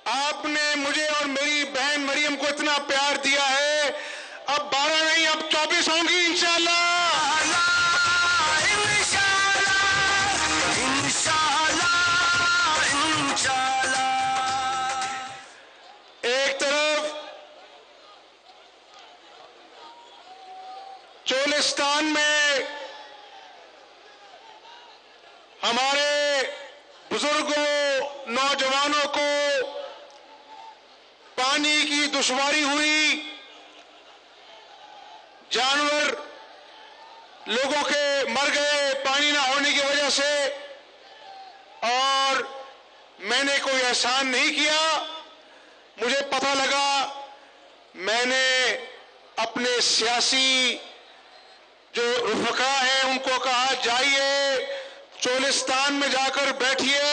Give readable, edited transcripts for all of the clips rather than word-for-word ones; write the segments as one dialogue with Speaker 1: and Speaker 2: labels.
Speaker 1: आपने मुझे और मेरी बहन मरियम को इतना प्यार दिया है, अब 12 नहीं अब 24 होंगी इंशाअल्लाह। एक तरफ चोलिस्तान में हमारे बुजुर्गों नौजवानों को पानी की दुश्वारी हुई, जानवर लोगों के मर गए पानी ना होने की वजह से, और मैंने कोई एहसान नहीं किया। मुझे पता लगा, मैंने अपने सियासी जो रुफका हैं उनको कहा जाइए चोलिस्तान में जाकर बैठिए।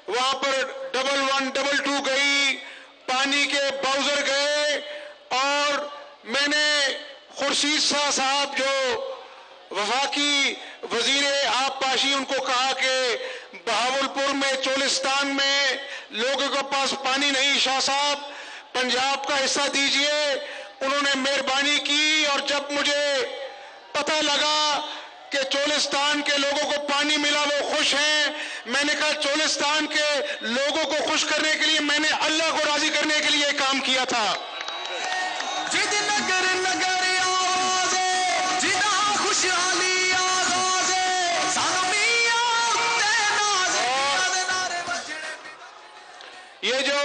Speaker 1: वहां पर 11 22 गई, पानी के बाउजर गए, और मैंने खुर्शीद शाह साहब जो वफाकी वजीर आबपाशी उनको कहा कि बहावलपुर में चोलिस्तान में लोगों के पास पानी नहीं, शाह साहब पंजाब का हिस्सा दीजिए। उन्होंने मेहरबानी की, और जब मुझे पता लगा कि चोलिस्तान के लोगों को पानी मिला वो खुश हैं, मैंने कहा चोलिस्तान के लोगों को खुश करने के लिए मैंने अल्लाह को राजी करने के लिए काम किया था। ये जो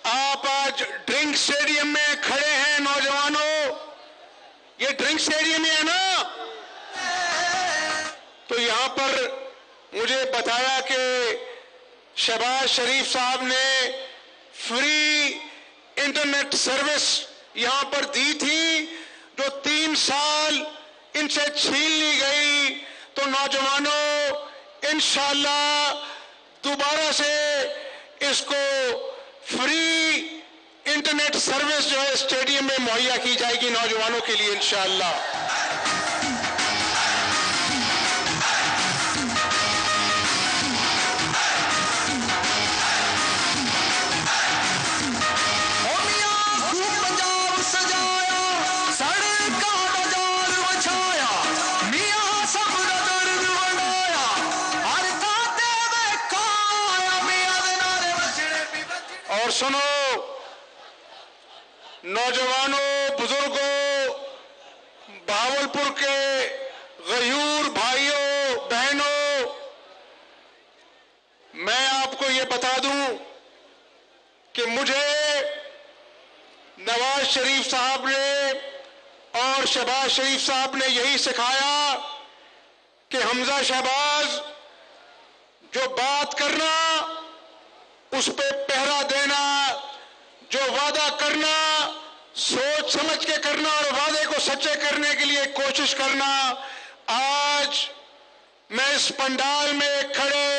Speaker 1: आप आज ड्रिंक स्टेडियम में खड़े हैं नौजवानों, ये ड्रिंक स्टेडियम है ना, तो यहां पर मुझे बताया कि शहबाज शरीफ साहब ने फ्री इंटरनेट सर्विस यहां पर दी थी, जो 3 साल इनसे छीन ली गई। तो नौजवानों इंशाअल्लाह दोबारा से इसको फ्री इंटरनेट सर्विस जो है स्टेडियम में मुहैया की जाएगी नौजवानों के लिए इंशाअल्लाह। और सुनो नौजवानों, बुजुर्गों, बहावलपुर के गयूर भाइयों बहनों, मैं आपको ये बता दूं कि मुझे नवाज शरीफ साहब ने और शहबाज शरीफ साहब ने यही सिखाया कि हमजा शहबाज जो बात करना उस पे पहरा देना, जो वादा करना सोच समझ के करना और वादे को सच्चे करने के लिए कोशिश करना। आज मैं इस पंडाल में खड़े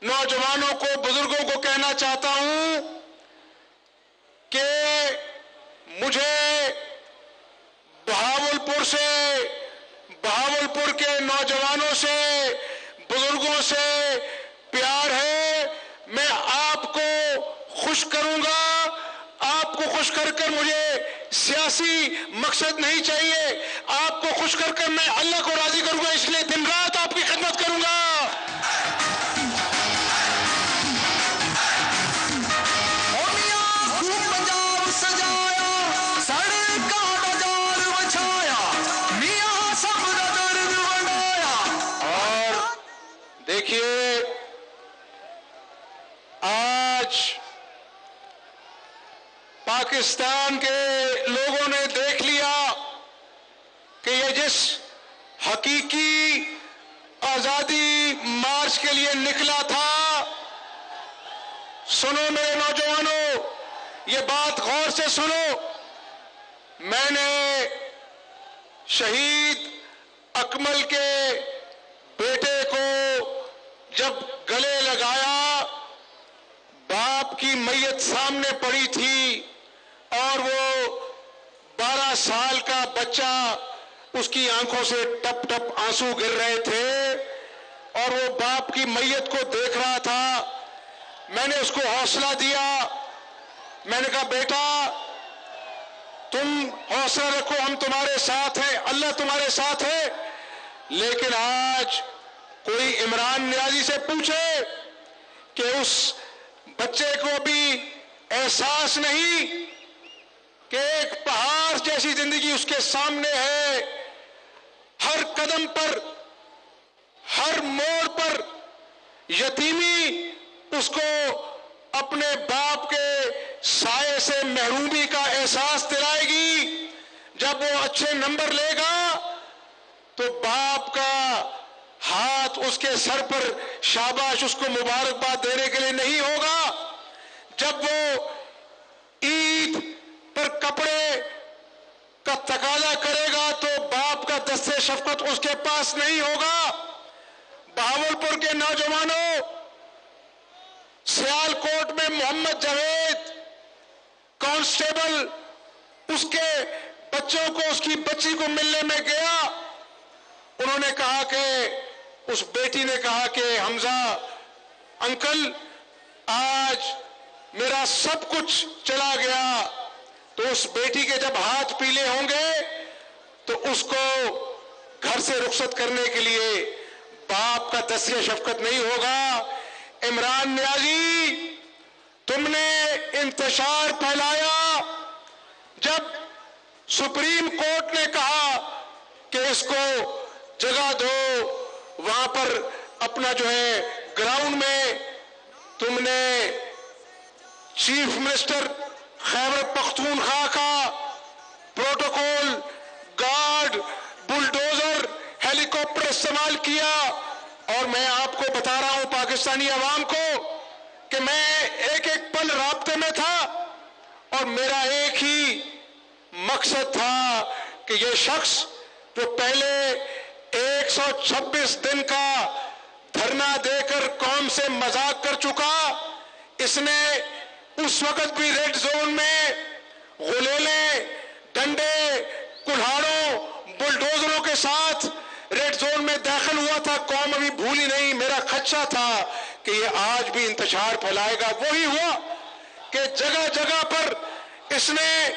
Speaker 1: नौजवानों को, बुजुर्गों को कहना चाहता हूं कि मुझे बहावलपुर से, बहावलपुर के नौजवानों से, बुजुर्गों से प्यार है। मैं आपको खुश करूंगा, आपको खुश कर कर मुझे सियासी मकसद नहीं चाहिए, आपको खुश कर कर मैं अल्लाह को राजी करूंगा, इसलिए दिन रात आपकी खिदमत करूंगा। और देखिए आज पाकिस्तान के लोगों ने देख लिया कि ये जिस हकीकी आजादी मार्च के लिए निकला था, सुनो मेरे नौजवानों, ये बात गौर से सुनो। मैंने शहीद अकमल के बेटे को जब गले लगाया, बाप की मैयत सामने पड़ी थी और वो 12 साल का बच्चा, उसकी आंखों से टप टप आंसू गिर रहे थे और वो बाप की मैयत को देख रहा था। मैंने उसको हौसला दिया। मैंने कहा बेटा तुम हौसला रखो, हम तुम्हारे साथ हैं, अल्लाह तुम्हारे साथ है। लेकिन आज कोई इमरान नियाजी से पूछे कि उस बच्चे को भी एहसास नहीं कि एक पहाड़ जैसी जिंदगी उसके सामने है। हर कदम पर, हर मोड़ पर यतीमी उसको अपने बाप के साये से महरूमी का एहसास दिलाएगी। जब वो अच्छे नंबर लेगा तो बाप का हाथ उसके सर पर शाबाश उसको मुबारकबाद देने के लिए नहीं होगा। जब वो ईद पर कपड़े का तकाजा करेगा तो बाप का दस्ते शफकत उसके पास नहीं होगा। बहावलपुर के नौजवानों, सियालकोट में मोहम्मद जावेद कांस्टेबल उसके बच्चों को, उसकी बच्ची को मिलने में गया। उन्होंने कहा कि उस बेटी ने कहा कि हमजा अंकल आज मेरा सब कुछ चला गया। तो उस बेटी के जब हाथ पीले होंगे तो उसको घर से रुखसत करने के लिए बाप का दस्ते शफकत नहीं होगा। इमरान नियाजी, तुमने इंतशार फैलाया। जब सुप्रीम कोर्ट ने कहा कि इसको जगह दो, वहां पर अपना जो है ग्राउंड में तुमने चीफ मिनिस्टर खैबर पख्तूनख्वा का प्रोटोकॉल, गार्ड, बुलडोजर, हेलीकॉप्टर इस्तेमाल किया। और मैं आपको बता रहा हूं पाकिस्तानी अवाम को कि मैं एक एक पल राब्ते में था और मेरा एक ही मकसद था कि ये शख्स जो पहले 126 दिन का धरना देकर कौम से मजाक कर चुका, इसने उस वक्त भी रेड जोन में गुलेले, डंडे, कुल्हाड़ों, बुलडोजरों के साथ रेड जोन में दाखिल हुआ था। कौम अभी भूली नहीं। मेरा खदशा था कि ये आज भी इंतशार फैलाएगा। वही हुआ कि जगह जगह पर इसने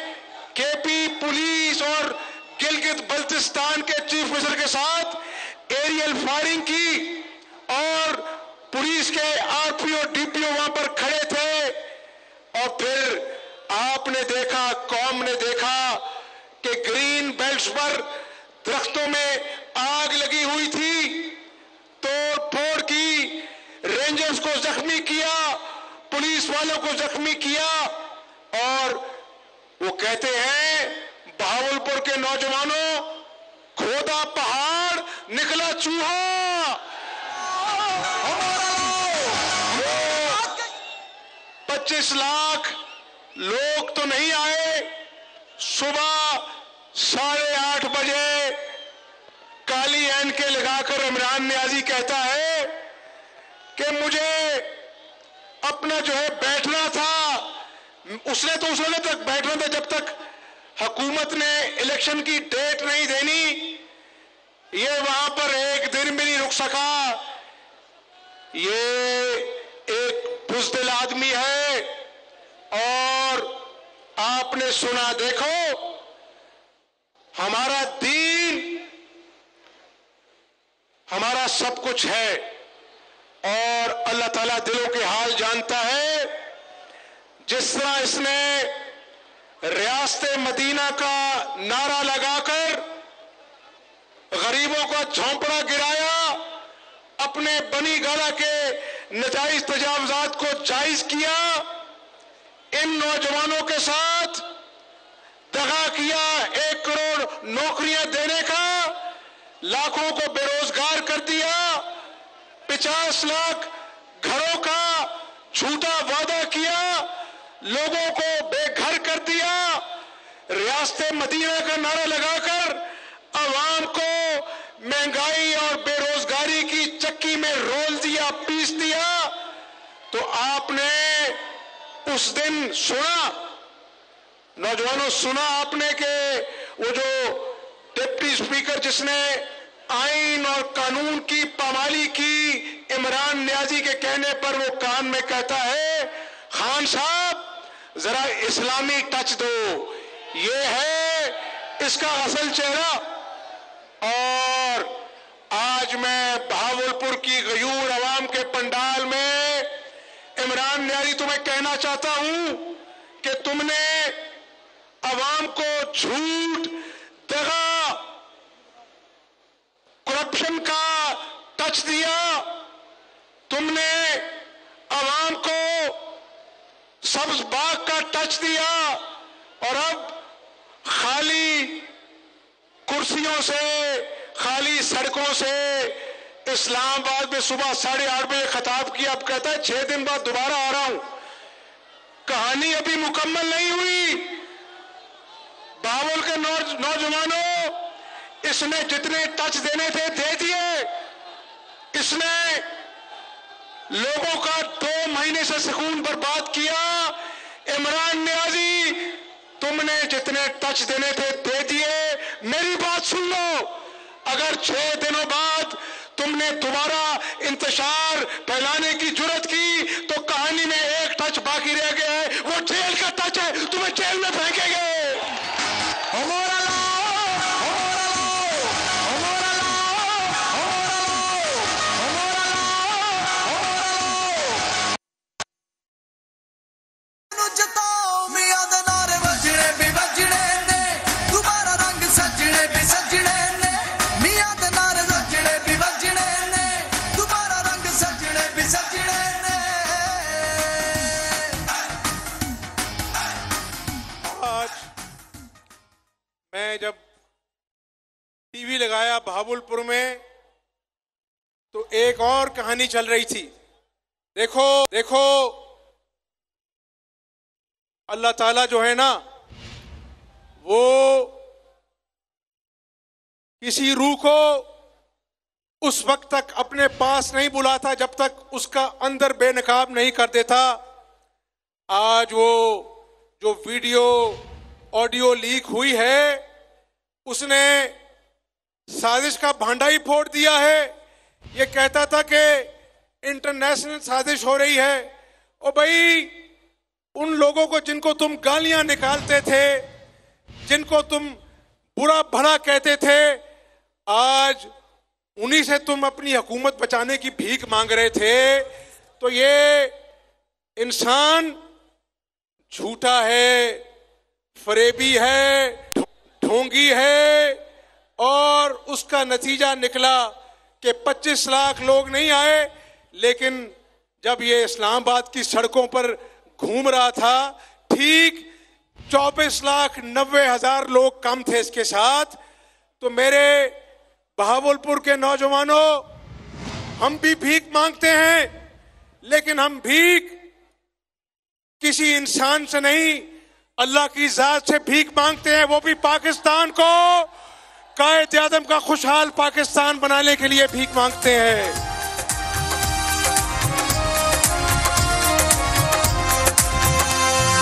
Speaker 1: केपी पुलिस और गिलगित बल्तिस्तान के चीफ मिनिस्टर के साथ एरियल फायरिंग की और पुलिस के आरपीओ, डीपीओ वहां पर खड़े थे। और फिर आपने देखा, कौम ने देखा कि ग्रीन बेल्ट्स पर दरख्तों में आग लगी हुई थी, तोड़ फोड़ की, रेंजर्स को जख्मी किया, पुलिस वालों को जख्मी किया। और वो कहते हैं बहावलपुर के नौजवानों, खोदा पहाड़ निकला चूहा। 25 लाख लोग तो नहीं आए। सुबह 8:30 बजे काली ऐनकें लगाकर इमरान नियाजी कहता है कि मुझे अपना जो है बैठना था। उसने तो उस वक्त तक बैठना था जब तक हुकूमत ने इलेक्शन की डेट नहीं देनी। ये वहां पर एक दिन भी नहीं रुक सका। ये एक बुज़दिल आदमी है। और आपने सुना, देखो हमारा दीन हमारा सब कुछ है और अल्लाह ताला दिलों के हाल जानता है। जिस तरह इसने रियासत मदीना का नारा लगाकर गरीबों का झोंपड़ा गिराया, अपने बनी गाला के नजायज तजावुजात को जायज किया, इन नौजवानों के साथ दगा किया। 1 करोड़ नौकरियां देने का, लाखों को बेरोजगार कर दिया, 50 लाख घरों का झूठा वादा किया, लोगों को बेघर कर दिया। रियासत मदीना का नारा लगाकर अवाम को महंगाई और बेरोजगारी की चक्की में रोल दिया, पीस दिया। तो आपने उस दिन सुना, नौजवानों, सुना आपने कि वो जो डिप्टी स्पीकर जिसने आईन और कानून की पामाली की इमरान नियाजी के कहने पर वो कान में कहता है, खान साहब जरा इस्लामी टच दो। ये है इसका असल चेहरा। और आज मैं बहावलपुर की गयूर अवाम के पंडाल में इमरान नियाजी तुम्हें कहना चाहता हूं कि तुमने अवाम को झूठ, दगा, करप्शन का टच दिया। तुमने अवाम को सब्ज बाग का टच दिया और अब खाली कुर्सियों से, खाली सड़कों से इस्लामाबाद में सुबह 8:30 बजे खिताब किया। अब कहता है 6 दिन बाद दोबारा आ रहा हूं। कहानी अभी मुकम्मल नहीं हुई। बावल के नौजवानों, इसने जितने टच देने थे दे दिए। इसने लोगों का 2 महीने से सुकून बर्बाद किया। इमरान नियाजी, तुमने जितने टच देने थे दे दिए। मेरी बात सुन लो, अगर 6 दिनों बाद तुमने दोबारा इंतशार फैलाने की जुर्रत की तो कहानी में एक टच बाकी रह गया है, वो जेल का टच है। तुम्हें जेल में फेंकेंगे। मैं जब टीवी लगाया बहावलपुर में तो एक और कहानी चल रही थी। देखो अल्लाह ताला जो है ना, वो किसी रूह को उस वक्त तक अपने पास नहीं बुलाता जब तक उसका अंदर बेनकाब नहीं कर देता। आज वो जो वीडियो ऑडियो लीक हुई है, उसने साजिश का भांडा ही फोड़ दिया है। ये कहता था कि इंटरनेशनल साजिश हो रही है। ओ भाई, उन लोगों को जिनको तुम गालियां निकालते थे, जिनको तुम बुरा भला कहते थे, आज उन्हीं से तुम अपनी हुकूमत बचाने की भीख मांग रहे थे। तो ये इंसान झूठा है, फरेबी है, ढोंगी है। और उसका नतीजा निकला कि 25 लाख लोग नहीं आए, लेकिन जब ये इस्लामाबाद की सड़कों पर घूम रहा था, ठीक 24,90,000 लोग कम थे इसके साथ। तो मेरे बहावलपुर के नौजवानों, हम भी भीख मांगते हैं, लेकिन हम भीख किसी इंसान से नहीं, अल्लाह की जात से भीख मांगते हैं। वो भी पाकिस्तान को कायद-ए-आज़म का खुशहाल पाकिस्तान बनाने के लिए भीख मांगते हैं।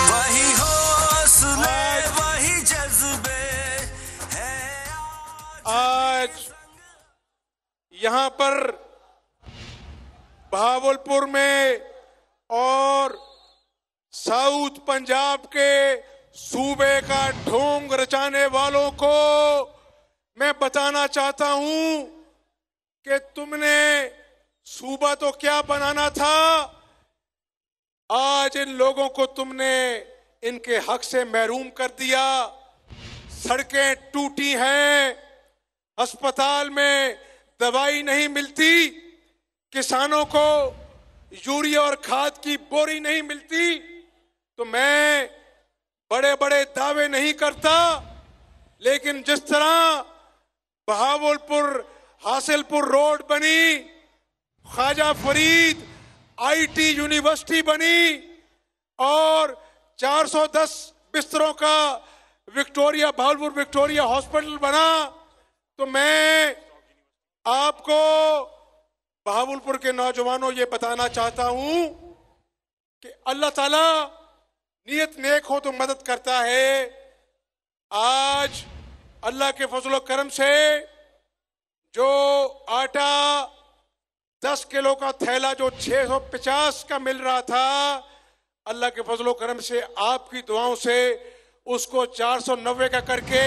Speaker 2: वही हौसले, वही जज्बे हैं।
Speaker 1: आज यहां पर बहावलपुर में और साउथ पंजाब के सूबे का ढोंग रचाने वालों को मैं बताना चाहता हूं कि तुमने सूबा तो क्या बनाना था, आज इन लोगों को तुमने इनके हक से महरूम कर दिया। सड़कें टूटी हैं, अस्पताल में दवाई नहीं मिलती, किसानों को यूरिया और खाद की बोरी नहीं मिलती। तो मैं बड़े बड़े दावे नहीं करता, लेकिन जिस तरह बहावलपुर हासिलपुर रोड बनी, ख्वाजा फरीद आईटी यूनिवर्सिटी बनी और 410 बिस्तरों का बहावलपुर विक्टोरिया हॉस्पिटल बना, तो मैं आपको बहावलपुर के नौजवानों ये बताना चाहता हूं कि अल्लाह ताला नियत नेक हो तो मदद करता है। आज अल्लाह के फजल करम से जो आटा 10 किलो का थैला जो 650 का मिल रहा था, अल्लाह के फजलो करम से, आपकी दुआओं से उसको 490 का करके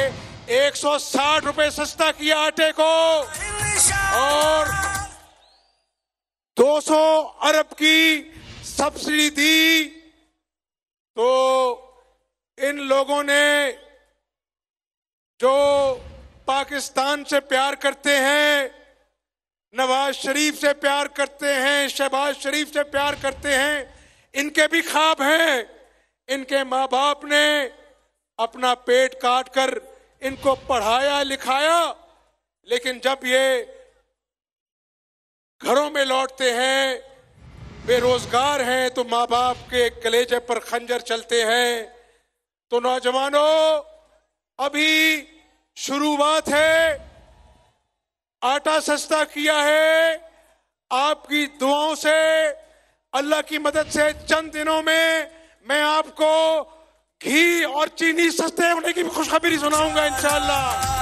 Speaker 1: 160 रुपए सस्ता किया आटे को, और 200 अरब की सब्सिडी दी। तो इन लोगों ने जो पाकिस्तान से प्यार करते हैं, नवाज शरीफ से प्यार करते हैं, शहबाज शरीफ से प्यार करते हैं, इनके भी ख्वाब हैं। इनके माँ बाप ने अपना पेट काट कर इनको पढ़ाया लिखाया, लेकिन जब ये घरों में लौटते हैं, बेरोजगार हैं, तो माँ बाप के कलेजे पर खंजर चलते हैं। तो नौजवानों, अभी शुरुआत है, आटा सस्ता किया है, आपकी दुआओं से, अल्लाह की मदद से चंद दिनों में मैं आपको घी और चीनी सस्ते होने की भी खुशखबरी सुनाऊंगा इंशाअल्लाह।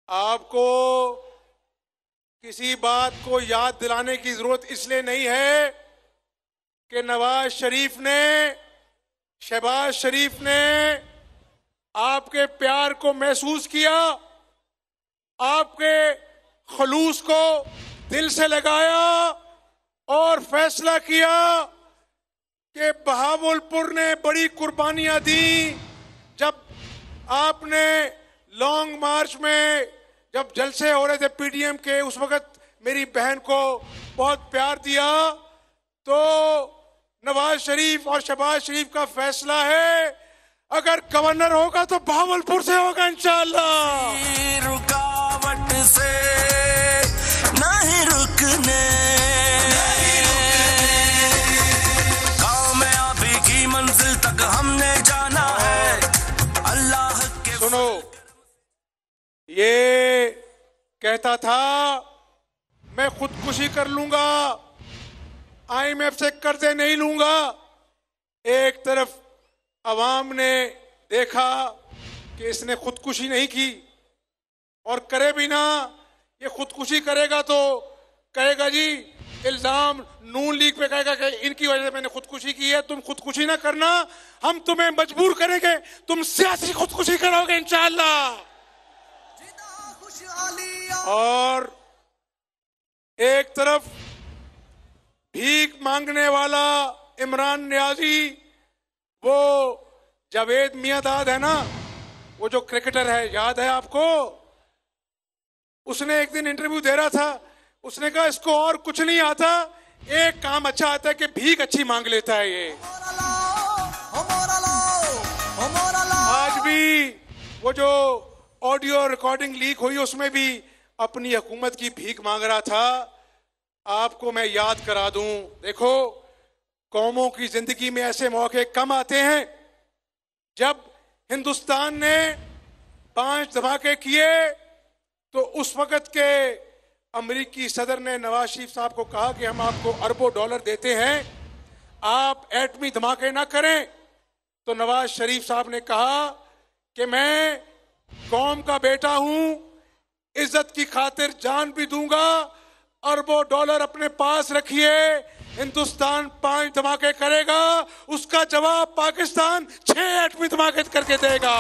Speaker 1: आपको किसी बात को याद दिलाने की जरूरत इसलिए नहीं है कि नवाज शरीफ ने, शहबाज शरीफ ने आपके प्यार को महसूस किया, आपके खलूस को दिल से लगाया और फैसला किया कि बहावलपुर ने बड़ी कुर्बानियां दी। जब आपने लॉन्ग मार्च में जब जलसे हो रहे थे पीडीएम के, उस वक्त मेरी बहन को बहुत प्यार दिया। तो नवाज शरीफ और शहबाज शरीफ का फैसला है, अगर गवर्नर होगा तो बहावलपुर से होगा इंशाअल्लाह।
Speaker 2: रुकावट से नहीं रुकने, कामयाबी की मंजिल तक हमने जाना है अल्लाह के।
Speaker 1: सुनो, ये कहता था मैं खुदकुशी कर लूंगा, आईएमएफ से कर्जे नहीं लूंगा। एक तरफ अवाम ने देखा कि इसने खुदकुशी नहीं की, और करे भी ना, ये खुदकुशी करेगा तो कहेगा जी, इल्जाम नून लीग पे कहेगा कि इनकी वजह से मैंने खुदकुशी की है। तुम खुदकुशी ना करना, हम तुम्हें मजबूर करेंगे, तुम सियासी खुदकुशी करोगे इंशाअल्लाह। और एक तरफ भीख मांगने वाला इमरान नियाजी, वो जावेद मियांदाद है ना, वो जो क्रिकेटर है, याद है आपको? उसने एक दिन इंटरव्यू दे रहा था, उसने कहा इसको और कुछ नहीं आता, एक काम अच्छा आता है कि भीख अच्छी मांग लेता है ये। आज भी वो जो ऑडियो रिकॉर्डिंग लीक हुई, उसमें भी अपनी हुकूमत की भीख मांग रहा था। आपको मैं याद करा दूं, देखो, कौमों की जिंदगी में ऐसे मौके कम आते हैं। जब हिंदुस्तान ने 5 धमाके किए तो उस वक्त के अमेरिकी सदर ने नवाज शरीफ साहब को कहा कि हम आपको अरबों डॉलर देते हैं, आप एटमी धमाके ना करें। तो नवाज शरीफ साहब ने कहा कि मैं कौम का बेटा हूं, इज्जत की खातिर जान भी दूंगा, अरबों डॉलर अपने पास रखिए, हिंदुस्तान 5 धमाके करेगा, उसका जवाब पाकिस्तान 6 एटमी धमाके करके देगा।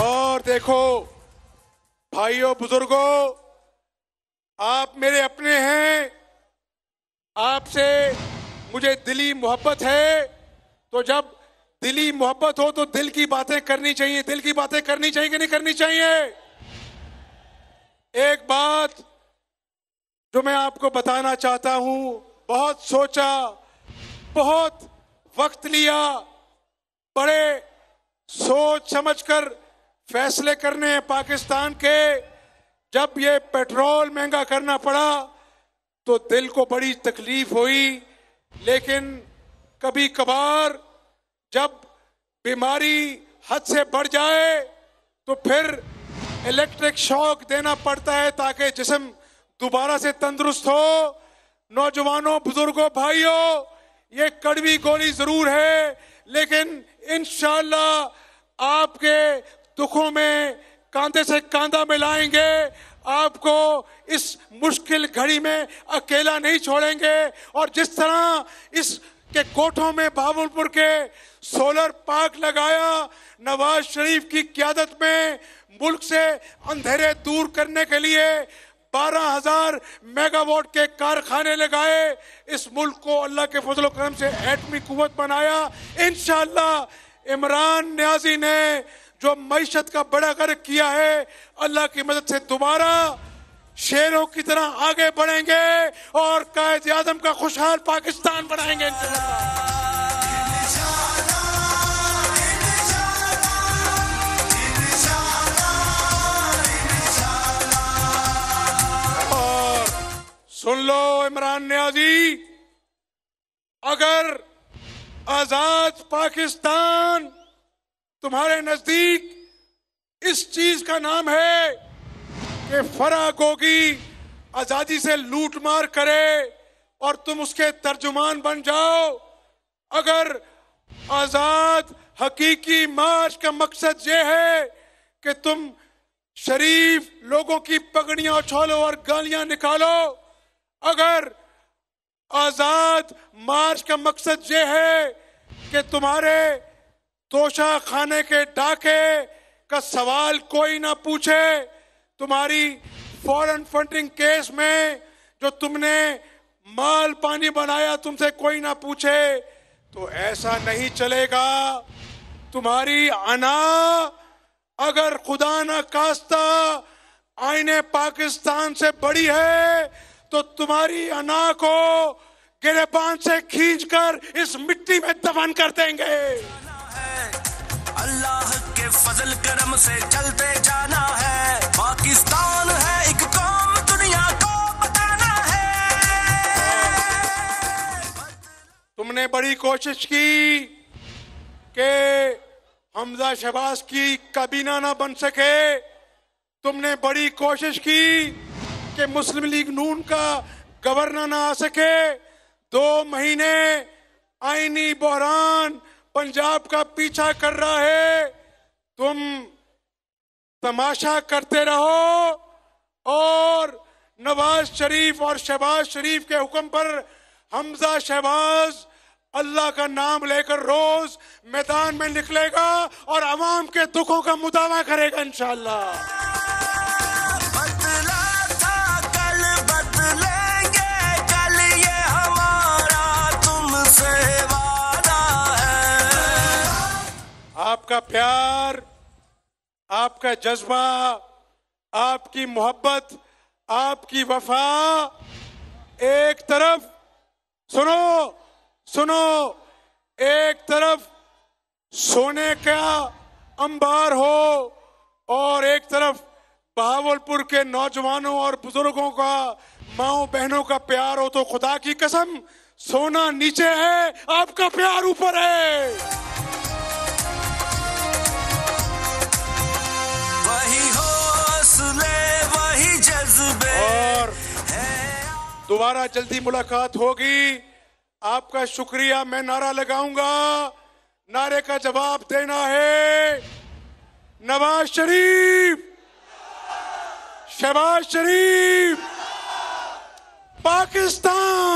Speaker 1: और देखो भाइयों बुजुर्गों, आप मेरे अपने हैं, आपसे मुझे दिली मोहब्बत है। तो जब दिली मोहब्बत हो तो दिल की बातें करनी चाहिए। दिल की बातें करनी चाहिए कि नहीं करनी चाहिए? एक बात जो मैं आपको बताना चाहता हूं, बहुत सोचा, बहुत वक्त लिया, बड़े सोच समझकर फैसले करने हैं पाकिस्तान के। जब ये पेट्रोल महंगा करना पड़ा तो दिल को बड़ी तकलीफ हुई, लेकिन कभी कभार जब बीमारी हद से बढ़ जाए तो फिर इलेक्ट्रिक शॉक देना पड़ता है ताकि जिस्म दोबारा से तंदुरुस्त हो। नौजवानों, बुजुर्गों, भाइयों, ये कड़वी गोली जरूर है, लेकिन इंशाअल्लाह आपके दुखों में कांधे से कांधा मिलाएंगे, आपको इस मुश्किल घड़ी में अकेला नहीं छोड़ेंगे। और जिस तरह इस के कोठों में भावलपुर के सोलर पार्क लगाया, नवाज शरीफ की क़यादत में मुल्क से अंधेरे दूर करने के लिए 12,000 मेगावाट के कारखाने लगाए, इस मुल्क को अल्लाह के फजल करम से एटमी कुव्वत बनाया। इंशाअल्लाह इमरान नियाजी ने जो मईशत का बड़ा गर्क किया है, अल्लाह की मदद से दोबारा शेरों की तरह आगे बढ़ेंगे और कायद आज़म का खुशहाल पाकिस्तान बनाएंगे इंशाअल्लाह। सुन लो इमरान नियाजी, अगर आजाद पाकिस्तान तुम्हारे नजदीक इस चीज का नाम है कि फराह गोगी आजादी से लूट मार करे और तुम उसके तर्जुमान बन जाओ, अगर आजाद हकीकी मार्च का मकसद ये है कि तुम शरीफ लोगों की पगड़ियां उछालो और गालियां निकालो, अगर आजाद मार्च का मकसद ये है कि तुम्हारे तोशा खाने के डाके का सवाल कोई ना पूछे, तुम्हारी फॉरेन फंडिंग केस में जो तुमने माल पानी बनाया तुमसे कोई ना पूछे, तो ऐसा नहीं चलेगा। तुम्हारी अना अगर खुदा न खास्ता आईने पाकिस्तान से बड़ी है तो तुम्हारी अना को गिरेबान से खींचकर इस मिट्टी में दफन कर देंगे।
Speaker 2: अल्लाह के फजल करम से चलते जाना है, पाकिस्तान है एक कौम, दुनिया को बताना है।
Speaker 1: तुमने बड़ी कोशिश की कि हमजा शहबाज की काबीना ना बन सके, तुमने बड़ी कोशिश की कि मुस्लिम लीग नून का गवर्नर ना आ सके। 2 महीने आईनी बहरान पंजाब का पीछा कर रहा है, तुम तमाशा करते रहो और नवाज शरीफ और शहबाज शरीफ के हुक्म पर हमजा शहबाज अल्लाह का नाम लेकर रोज मैदान में निकलेगा और अवाम के दुखों का मुदावा करेगा इंशाअल्लाह। आपका प्यार, आपका जज्बा, आपकी मोहब्बत, आपकी वफा एक तरफ सुनो, एक तरफ सोने का अंबार हो और एक तरफ बहावलपुर के नौजवानों और बुजुर्गों का, माओ बहनों का प्यार हो, तो खुदा की कसम सोना नीचे है, आपका प्यार ऊपर है। और दोबारा जल्दी मुलाकात होगी। आपका शुक्रिया। मैं नारा लगाऊंगा, नारे का जवाब देना है नवाज शरीफ, शहबाज शरीफ, पाकिस्तान।